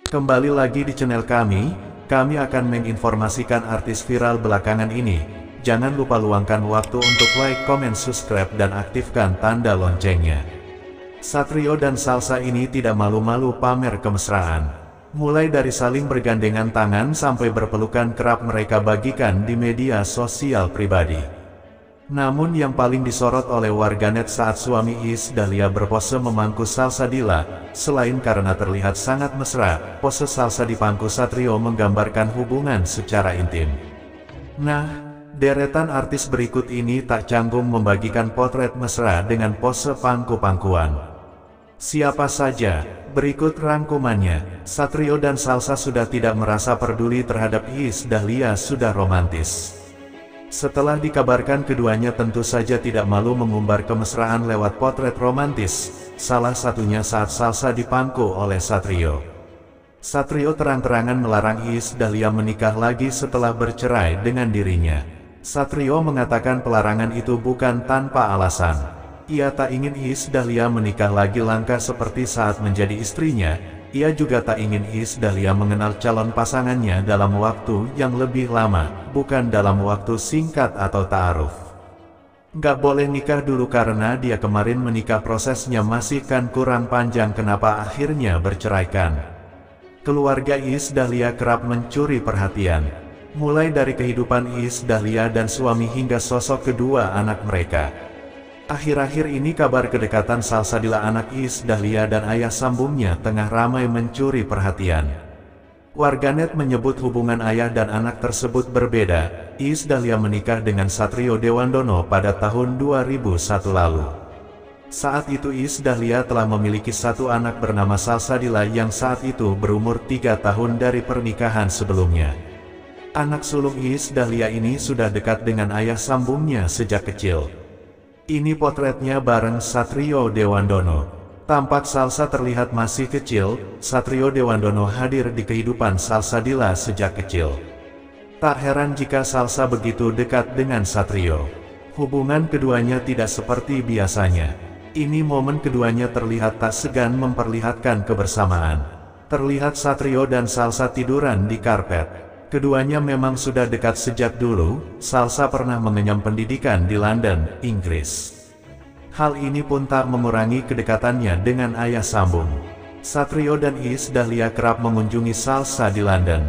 Kembali lagi di channel kami akan menginformasikan artis viral belakangan ini. Jangan lupa luangkan waktu untuk like, komen, subscribe, dan aktifkan tanda loncengnya. Satrio dan Salsa ini tidak malu-malu pamer kemesraan. Mulai dari saling bergandengan tangan sampai berpelukan kerap mereka bagikan di media sosial pribadi. Namun yang paling disorot oleh warganet saat suami Iis Dahlia berpose memangku Salsadila, selain karena terlihat sangat mesra, pose Salsa dipangku Satrio menggambarkan hubungan secara intim. Nah, deretan artis berikut ini tak canggung membagikan potret mesra dengan pose pangku-pangkuan. Siapa saja? Berikut rangkumannya. Satrio dan Salsa sudah tidak merasa peduli terhadap Iis Dahlia sudah romantis. Setelah dikabarkan keduanya tentu saja tidak malu mengumbar kemesraan lewat potret romantis, salah satunya saat Salsa dipangku oleh Satrio. Satrio terang-terangan melarang Iis Dahlia menikah lagi setelah bercerai dengan dirinya. Satrio mengatakan pelarangan itu bukan tanpa alasan. Ia tak ingin Iis Dahlia menikah lagi langka seperti saat menjadi istrinya. Ia juga tak ingin Iis Dahlia mengenal calon pasangannya dalam waktu yang lebih lama, bukan dalam waktu singkat atau ta'aruf. Nggak boleh nikah dulu karena dia kemarin menikah prosesnya masih kan kurang panjang, kenapa akhirnya berceraikan. Keluarga Iis Dahlia kerap mencuri perhatian. Mulai dari kehidupan Iis Dahlia dan suami hingga sosok kedua anak mereka. Akhir-akhir ini kabar kedekatan Salsadila anak Iis Dahlia dan ayah sambungnya tengah ramai mencuri perhatian. Warganet menyebut hubungan ayah dan anak tersebut berbeda. Iis Dahlia menikah dengan Satrio Dewandono pada tahun 2001 lalu. Saat itu Iis Dahlia telah memiliki satu anak bernama Salsadila yang saat itu berumur 3 tahun dari pernikahan sebelumnya. Anak sulung Iis Dahlia ini sudah dekat dengan ayah sambungnya sejak kecil. Ini potretnya bareng Satrio Dewandono. Tampak Salsa terlihat masih kecil. Satrio Dewandono hadir di kehidupan Salsadila sejak kecil. Tak heran jika Salsa begitu dekat dengan Satrio. Hubungan keduanya tidak seperti biasanya. Ini momen keduanya terlihat tak segan memperlihatkan kebersamaan. Terlihat Satrio dan Salsa tiduran di karpet. Keduanya memang sudah dekat sejak dulu. Salsa pernah mengenyam pendidikan di London, Inggris. Hal ini pun tak mengurangi kedekatannya dengan ayah sambung. Satrio dan Iis Dahlia kerap mengunjungi Salsa di London.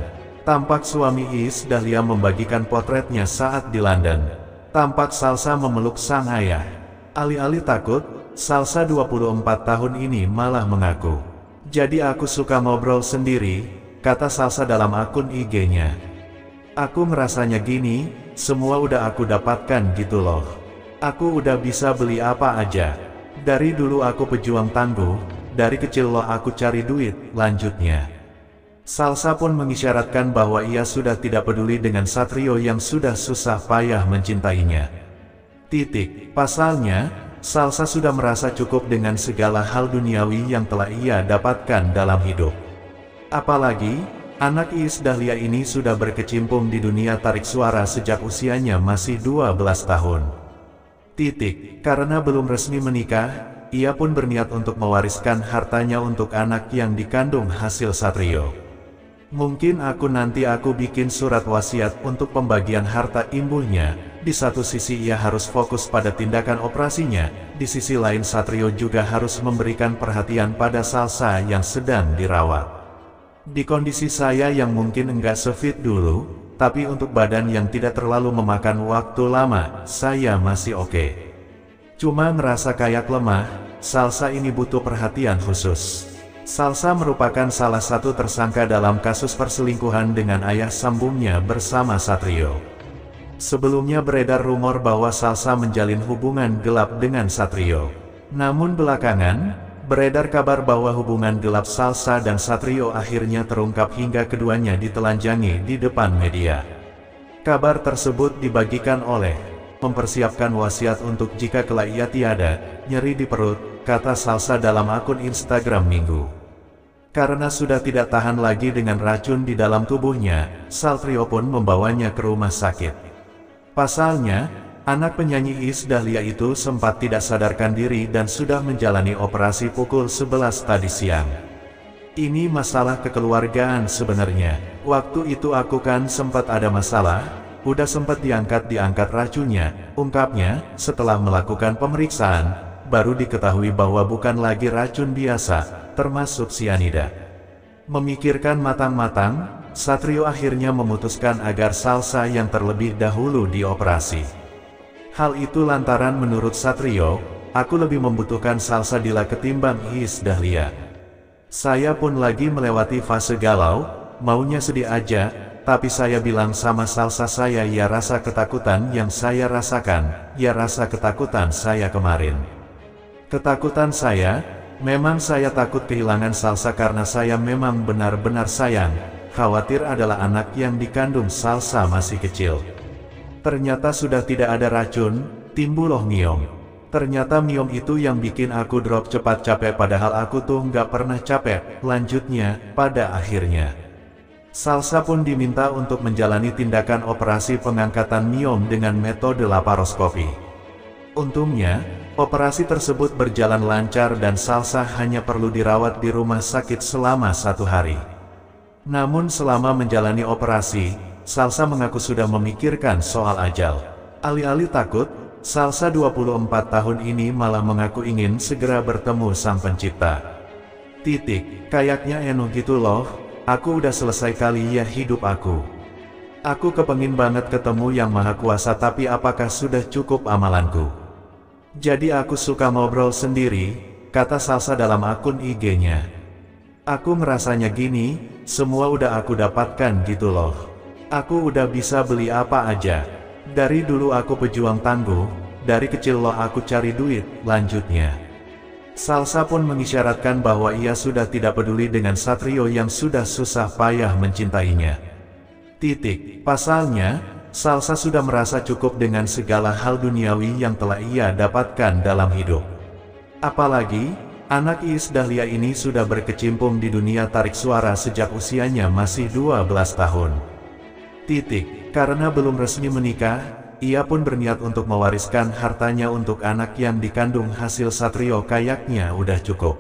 Tampak suami Iis Dahlia membagikan potretnya saat di London. Tampak Salsa memeluk sang ayah. Alih-alih takut, Salsa 24 tahun ini malah mengaku, "Jadi aku suka ngobrol sendiri," kata Salsa dalam akun IG-nya. "Aku ngerasanya gini, semua udah aku dapatkan gitu loh. Aku udah bisa beli apa aja. Dari dulu aku pejuang tangguh, dari kecil loh aku cari duit," lanjutnya. Salsa pun mengisyaratkan bahwa ia sudah tidak peduli dengan Satrio yang sudah susah payah mencintainya. Pasalnya, Salsa sudah merasa cukup dengan segala hal duniawi yang telah ia dapatkan dalam hidup. Apalagi, anak Iis Dahlia ini sudah berkecimpung di dunia tarik suara sejak usianya masih 12 tahun. Karena belum resmi menikah, ia pun berniat untuk mewariskan hartanya untuk anak yang dikandung hasil Satrio. "Mungkin nanti aku bikin surat wasiat untuk pembagian harta imbulnya." Di satu sisi ia harus fokus pada tindakan operasinya, di sisi lain Satrio juga harus memberikan perhatian pada Salsa yang sedang dirawat. "Di kondisi saya yang mungkin enggak sefit dulu, tapi untuk badan yang tidak terlalu memakan waktu lama, saya masih oke. Cuma ngerasa kayak lemah, Salsa ini butuh perhatian khusus." Salsa merupakan salah satu tersangka dalam kasus perselingkuhan dengan ayah sambungnya bersama Satrio. Sebelumnya beredar rumor bahwa Salsa menjalin hubungan gelap dengan Satrio. Namun belakangan, beredar kabar bahwa hubungan gelap Salsa dan Satrio akhirnya terungkap hingga keduanya ditelanjangi di depan media. Kabar tersebut dibagikan oleh "mempersiapkan wasiat untuk jika kelak ia tiada, nyeri di perut," kata Salsa dalam akun Instagram Minggu. Karena sudah tidak tahan lagi dengan racun di dalam tubuhnya, Satrio pun membawanya ke rumah sakit. Pasalnya, anak penyanyi Iis Dahlia itu sempat tidak sadarkan diri dan sudah menjalani operasi pukul 11 tadi siang. Ini masalah kekeluargaan sebenarnya. Waktu itu aku kan sempat ada masalah, udah sempat diangkat racunnya, ungkapnya. Setelah melakukan pemeriksaan, baru diketahui bahwa bukan lagi racun biasa, termasuk sianida. Memikirkan matang-matang, Satrio akhirnya memutuskan agar Salsa yang terlebih dahulu dioperasi. Hal itu lantaran menurut Satrio, aku lebih membutuhkan Salsa Dila ketimbang Iis Dahlia. Saya pun lagi melewati fase galau, maunya sedih aja, tapi saya bilang sama Salsa saya ya rasa ketakutan yang saya rasakan, ya rasa ketakutan saya kemarin. Ketakutan saya, memang saya takut kehilangan Salsa karena saya memang benar-benar sayang. Khawatir adalah anak yang dikandung Salsa masih kecil. Ternyata sudah tidak ada racun, timbul Miom. Ternyata Miom itu yang bikin aku drop cepat capek padahal aku tuh nggak pernah capek. Lanjutnya, pada akhirnya Salsa pun diminta untuk menjalani tindakan operasi pengangkatan Miom dengan metode laparoskopi. Untungnya, operasi tersebut berjalan lancar dan Salsa hanya perlu dirawat di rumah sakit selama 1 hari. Namun selama menjalani operasi, Salsa mengaku sudah memikirkan soal ajal. Alih-alih takut, Salsa 24 tahun ini malah mengaku ingin segera bertemu Sang Pencipta. Kayaknya enuh gitu loh, aku udah selesai kali ya hidup aku. Aku kepengin banget ketemu Yang Maha Kuasa tapi apakah sudah cukup amalanku? Jadi aku suka ngobrol sendiri, kata Salsa dalam akun IG-nya. Aku ngerasanya gini, semua udah aku dapatkan gitu loh. Aku udah bisa beli apa aja. Dari dulu aku pejuang tangguh, dari kecil loh aku cari duit, lanjutnya. Salsa pun mengisyaratkan bahwa ia sudah tidak peduli dengan Satrio yang sudah susah payah mencintainya. Pasalnya, Salsa sudah merasa cukup dengan segala hal duniawi yang telah ia dapatkan dalam hidup. Apalagi, anak Iis Dahlia ini sudah berkecimpung di dunia tarik suara sejak usianya masih 12 tahun. Karena belum resmi menikah, ia pun berniat untuk mewariskan hartanya untuk anak yang dikandung hasil Satrio. Kayaknya udah cukup.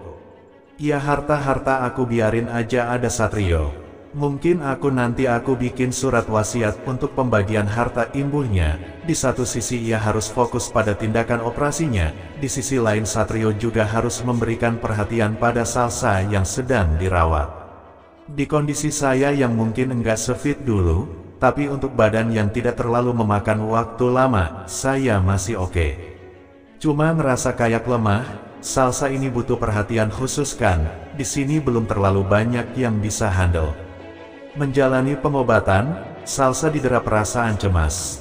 Ya harta-harta aku biarin aja ada Satrio. Mungkin nanti aku bikin surat wasiat untuk pembagian harta ibunya. Di satu sisi ia harus fokus pada tindakan operasinya, di sisi lain Satrio juga harus memberikan perhatian pada Salsa yang sedang dirawat. Di kondisi saya yang mungkin enggak sefit dulu, tapi untuk badan yang tidak terlalu memakan waktu lama, saya masih oke. Cuma ngerasa kayak lemah, Salsa ini butuh perhatian khusus kan, di sini belum terlalu banyak yang bisa handle. Menjalani pengobatan, Salsa didera perasaan cemas.